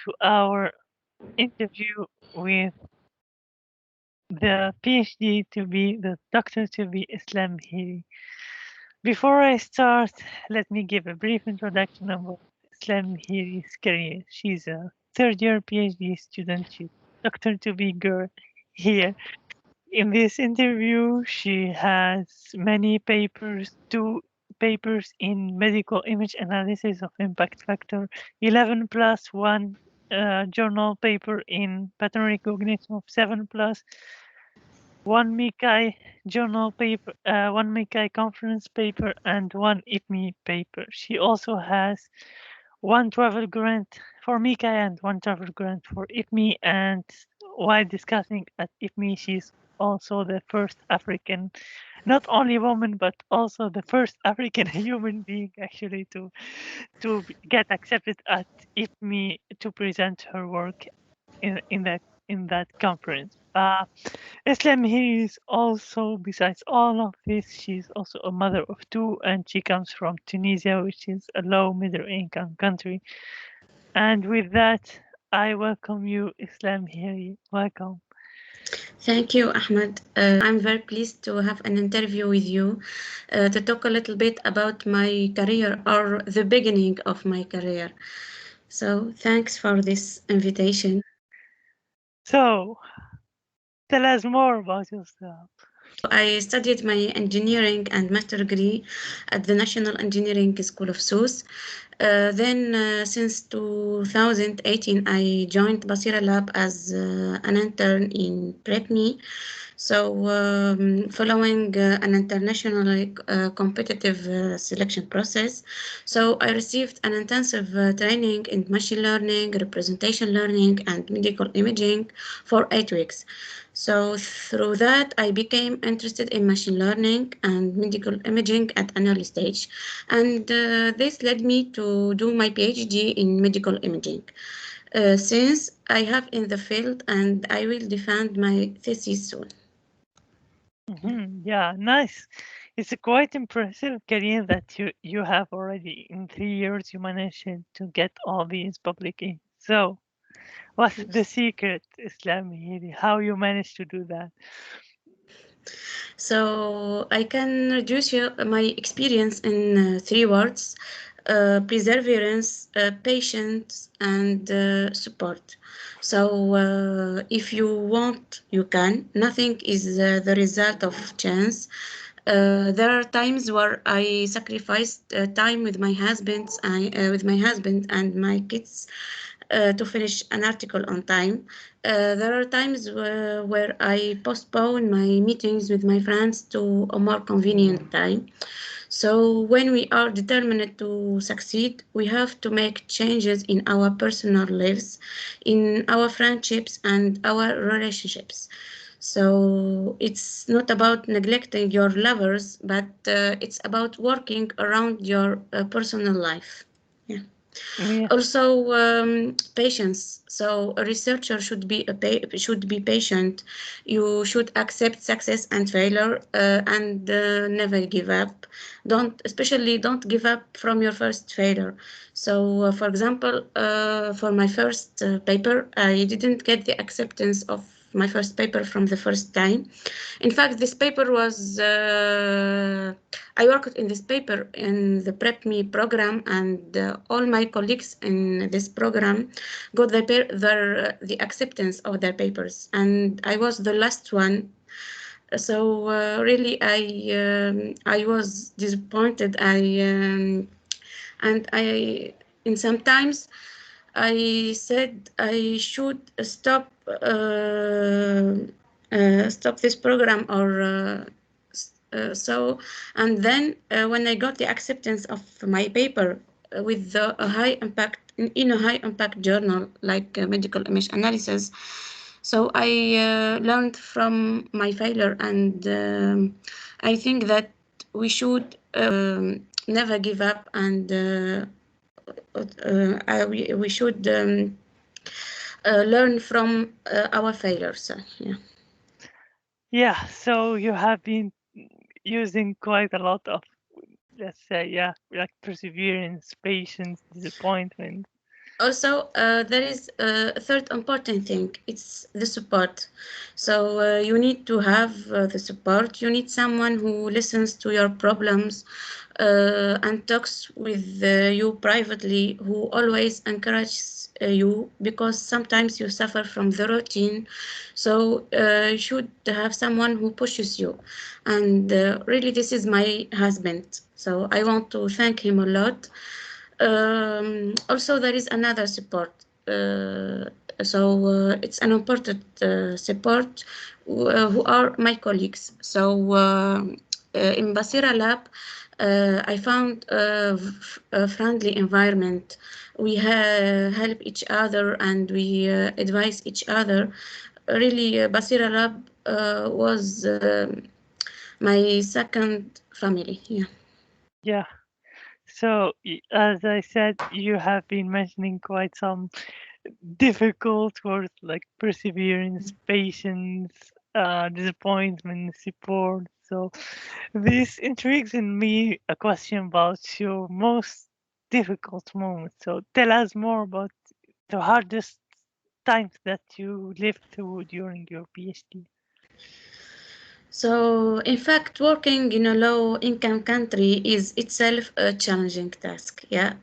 to our interview with the PhD to be the doctor to be Islem Mhiri. Before I start, let me give a brief introduction of Islem Mhiri's career. She's a third-year PhD student. She's doctor to be girl here. In this interview, she has many papers, 2 papers in medical image analysis of impact factor, 11 plus 1 journal paper in pattern recognition of 7 plus, 1 MICCAI journal paper, 1 MICCAI conference paper, and 1 IPME paper. She also has 1 travel grant for MICCAI and 1 travel grant for IPME, and while discussing at IPME, she's also the first African, not only woman, but also the first African human being actually to get accepted at IPME to present her work in that conference. Islem Mhiri is also, besides all of this, she's also a mother of 2, and she comes from Tunisia, which is a low middle income country. And with that, I welcome you, Islem Mhiri. Welcome. Thank you, Ahmed. I'm very pleased to have an interview with you to talk a little bit about my career or the beginning of my career. So, thanks for this invitation. So, tell us more about yourself. I studied my engineering and master degree at the National Engineering School of Sousse. Since 2018, I joined Basira Lab as an intern in PrepMe. So, following an internationally competitive selection process, so I received an intensive training in machine learning, representation learning, and medical imaging for 8 weeks. So through that, I became interested in machine learning and medical imaging at an early stage. And this led me to do my PhD in medical imaging. Since I have in the field and I will defend my thesis soon. Yeah, nice. It's a quite impressive career that you have already. In 3 years, you managed to get all these publications. So, what's the secret, Islam Mhiri? How you managed to do that? So I can reduce my experience in 3 words: perseverance, patience, and support. So if you want, you can. Nothing is the result of chance. There are times where I sacrificed time with my husband and my kids to finish an article on time. There are times where I postpone my meetings with my friends to a more convenient time. So when we are determined to succeed, we have to make changes in our personal lives, in our friendships and our relationships. So it's not about neglecting your lovers, but it's about working around your personal life. Yeah. Yeah. Also, patience. So a researcher should be patient. You should accept success and failure and never give up. Don't give up from your first failure. So, for example, for my first paper, I didn't get the acceptance of my first paper from the first time. In fact, this paper was, I worked in this paper in the PrepMe program, and all my colleagues in this program got the acceptance of their papers. And I was the last one. So really, I was disappointed. And I, in sometimes, I said I should stop this program so. And then when I got the acceptance of my paper with a high impact in a high impact journal like medical image analysis, so I learned from my failure, and I think that we should never give up, and we should learn from our failures. Yeah. Yeah, so you have been using quite a lot of, let's say, yeah, like perseverance, patience, disappointment. Also, there is a third important thing. It's the support. So you need to have the support. You need someone who listens to your problems and talks with you privately, who always encourages you, because sometimes you suffer from the routine. So you should have someone who pushes you. And really, this is my husband. So I want to thank him a lot. Also, there is another support. It's an important support who are my colleagues. So in Basira Lab, I found a friendly environment. We help each other and we advise each other. Really, Basira Lab was my second family. Yeah. Yeah. So, as I said, you have been mentioning quite some difficult words like perseverance, patience, disappointment, support. So, this intrigues in me a question about your most difficult moments. So, tell us more about the hardest times that you lived through during your PhD. So, in fact, working in a low income country is itself a challenging task. Yeah,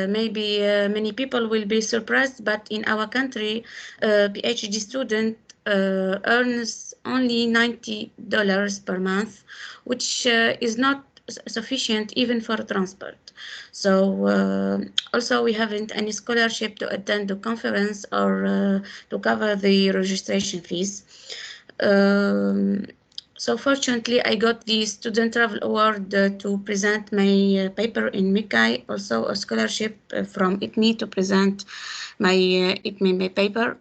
maybe many people will be surprised, but in our country, a PhD student earns only $90 per month, which is not sufficient even for transport. So, also, we haven't any scholarship to attend the conference or to cover the registration fees. Um, so fortunately, I got the Student Travel Award to present my paper in MICCAI, also a scholarship from ITME to present my ITME paper.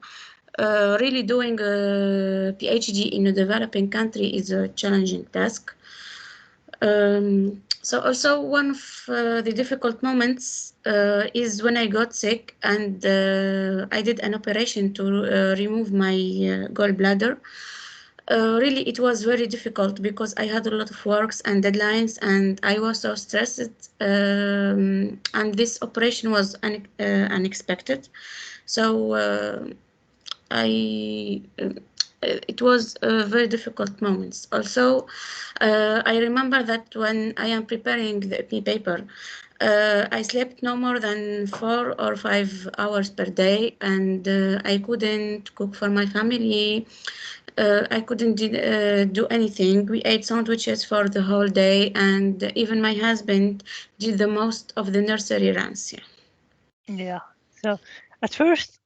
Really doing a PhD in a developing country is a challenging task. So also one of the difficult moments is when I got sick and I did an operation to remove my gallbladder. Really, it was very difficult because I had a lot of works and deadlines, and I was so stressed. And this operation was unexpected, so it was very difficult moments. Also, I remember that when I am preparing the EP paper, I slept no more than 4 or 5 hours per day, and I couldn't cook for my family. I couldn't do anything. We ate sandwiches for the whole day, and even my husband did the most of the nursery runs. Yeah. Yeah. So, at first,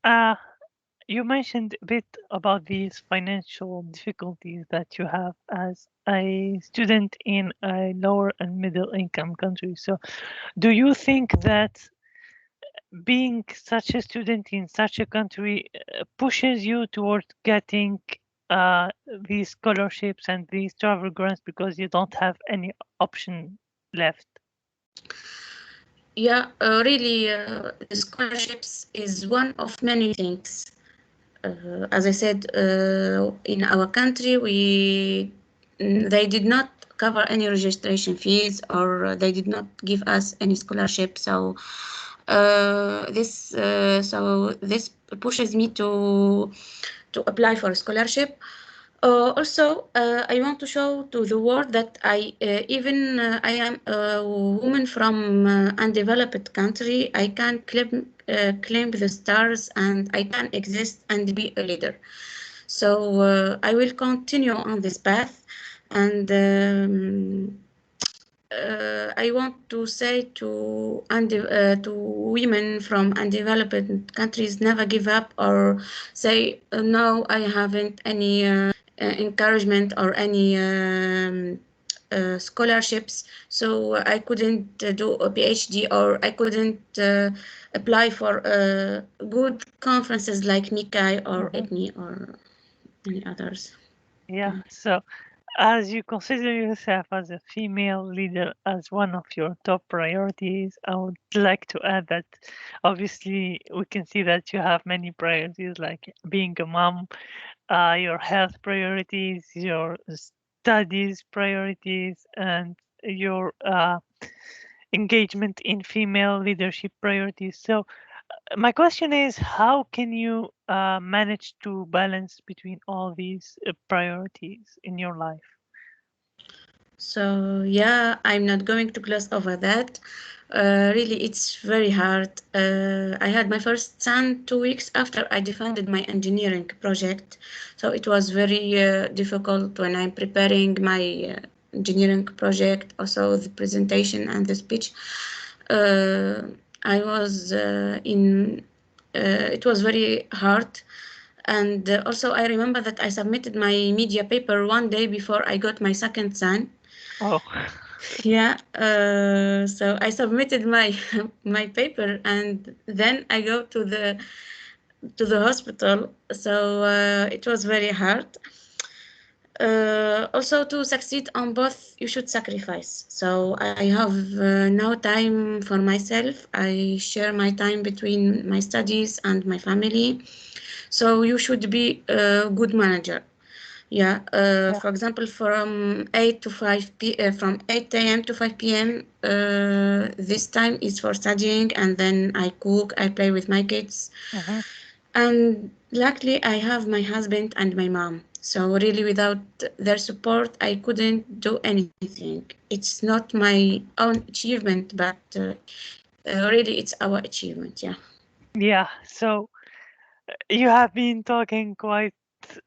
you mentioned a bit about these financial difficulties that you have as a student in a lower and middle income country. So, do you think that being such a student in such a country pushes you towards getting uh, these scholarships and these travel grants because you don't have any option left? Yeah, really, the scholarships is one of many things. As I said, in our country, they did not cover any registration fees, or they did not give us any scholarship. So this pushes me to apply for a scholarship. Also, I want to show to the world that I am a woman from undeveloped country. I can claim the stars, and I can exist and be a leader. So I will continue on this path, and I want to say to women from undeveloped countries, never give up or say no, I haven't any encouragement or any scholarships, so I couldn't do a PhD, or I couldn't apply for good conferences like MICCAI or Mhm. ETNI or any others. Yeah. So, as you consider yourself as a female leader as one of your top priorities, I would like to add that obviously we can see that you have many priorities like being a mom, your health priorities, your studies priorities, and your engagement in female leadership priorities. So, My question is, how can you manage to balance between all these priorities in your life? So yeah, I'm not going to gloss over that. Really, it's very hard. I had my first son 2 weeks after I defended my engineering project, so it was very difficult when I'm preparing my engineering project, also the presentation and the speech. Uh, I was in. It was very hard. And also, I remember that I submitted my media paper one day before I got my second son. Oh, Yeah, so I submitted my my paper, and then I go to the hospital. So it was very hard. Also, to succeed on both, you should sacrifice. So I have no time for myself. I share my time between my studies and my family. So you should be a good manager. Yeah, yeah. for example, from 8 to 5 from 8 a.m. to 5 p.m. This time is for studying, and then I cook, I play with my kids. Hmm. And luckily, I have my husband and my mom. So really, without their support, I couldn't do anything. It's not my own achievement, but really, it's our achievement. Yeah. Yeah. So you have been talking quite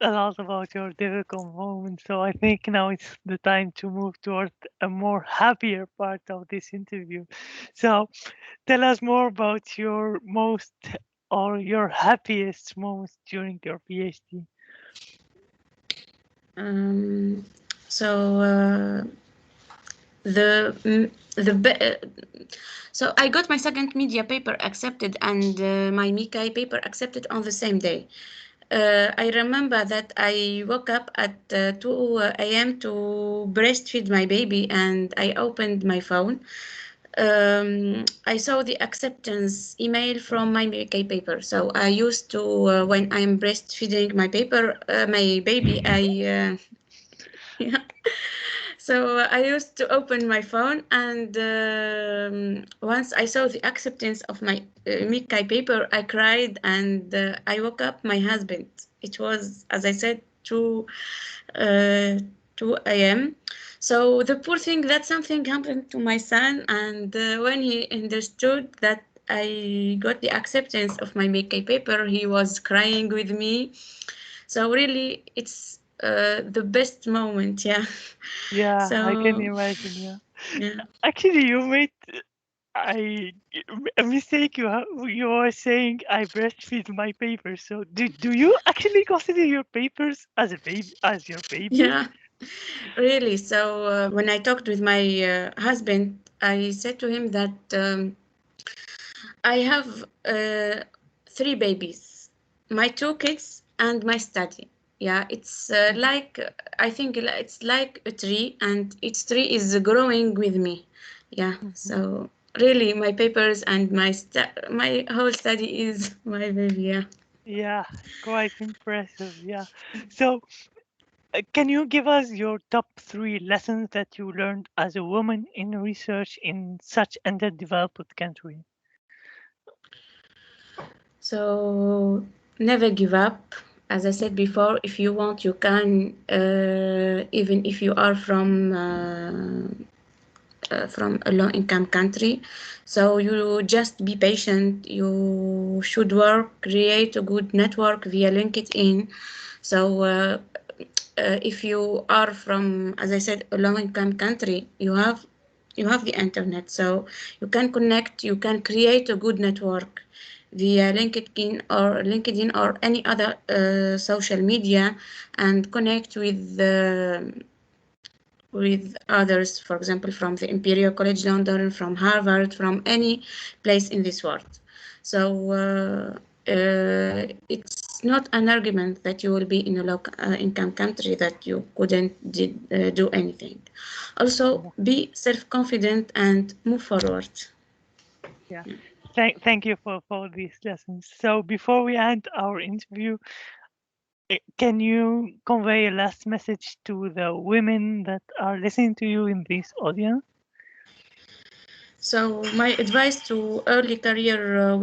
a lot about your difficult moments. So I think now it's the time to move toward a more happier part of this interview. So tell us more about your most or your happiest moments during your PhD. Um, so the the so I got my second media paper accepted and my MICCAI paper accepted on the same day. I remember that I woke up at 2 a.m. to breastfeed my baby, and I opened my phone. I saw the acceptance email from my MICCAI paper. So I used to, when I'm breastfeeding my baby, yeah. So I used to open my phone, and once I saw the acceptance of my MICCAI paper, I cried, and I woke up my husband. It was, as I said, uh, 2 a.m. So the poor thing, that something happened to my son, and when he understood that I got the acceptance of my MICCAI paper, he was crying with me. So really, it's the best moment, yeah. Yeah, I can So imagine. Yeah. yeah, Actually, you made I a mistake. You were saying I breastfeed my papers. So do you actually consider your papers as a baby as your baby? yeah, really. So when I talked with my husband, I said to him that I have three babies, my two kids and my study. Yeah, it's Mhm, I think it's like a tree, and each tree is growing with me. Yeah, mhm. so really, my papers and my whole study is my baby. Yeah. Yeah, quite impressive. Yeah. So, can you give us your top three lessons that you learned as a woman in research in such underdeveloped country? So never give up. As I said before, if you want, you can. Even if you are from a low-income country, so you just be patient. You should work, create a good network via LinkedIn. So if you are from, as I said, a low-income country, you have the internet, so you can connect, you can create a good network via LinkedIn or any other social media, and connect with others, for example, from the Imperial College London, from Harvard, from any place in this world. So it's not an argument that you will be in a low income country that you couldn't do anything. Also, Yeah. be self-confident and move forward. Yeah. Thank you for these lessons. So before we end our interview, can you convey a last message to the women that are listening to you in this audience? So my advice to early career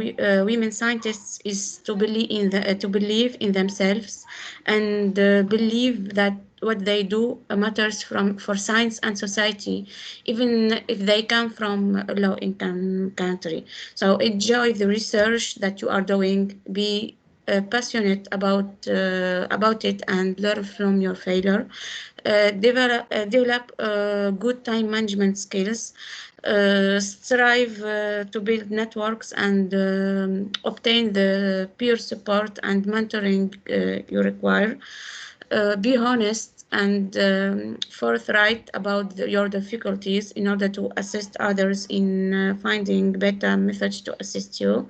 women scientists is to believe in themselves and believe that what they do matters for science and society, even if they come from a low-income country. So enjoy the research that you are doing. Be passionate about it and learn from your failure. Develop good time management skills. Strive to build networks and obtain the peer support and mentoring you require. Be honest and forthright about your difficulties in order to assist others in finding better methods to assist you.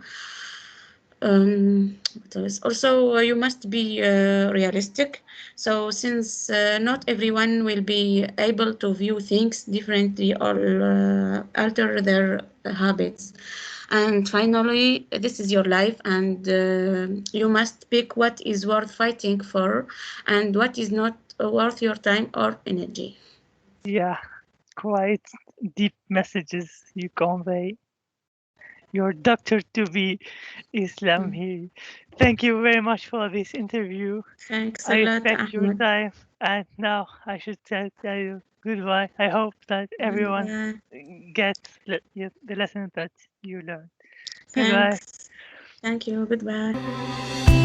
What else? Also, you must be realistic. So, since not everyone will be able to view things differently or alter their habits. And finally, this is your life, and you must pick what is worth fighting for and what is not worth your time or energy. Yeah, quite deep messages you convey. Your doctor to be Islam Mm. Mhiri. Thank you very much for this interview. Thanks I a lot, respect your Ahmed. time, and now I should tell you goodbye. I hope that everyone Goodbye. gets the lesson that you learned. Goodbye. Thanks. Thank you. Goodbye.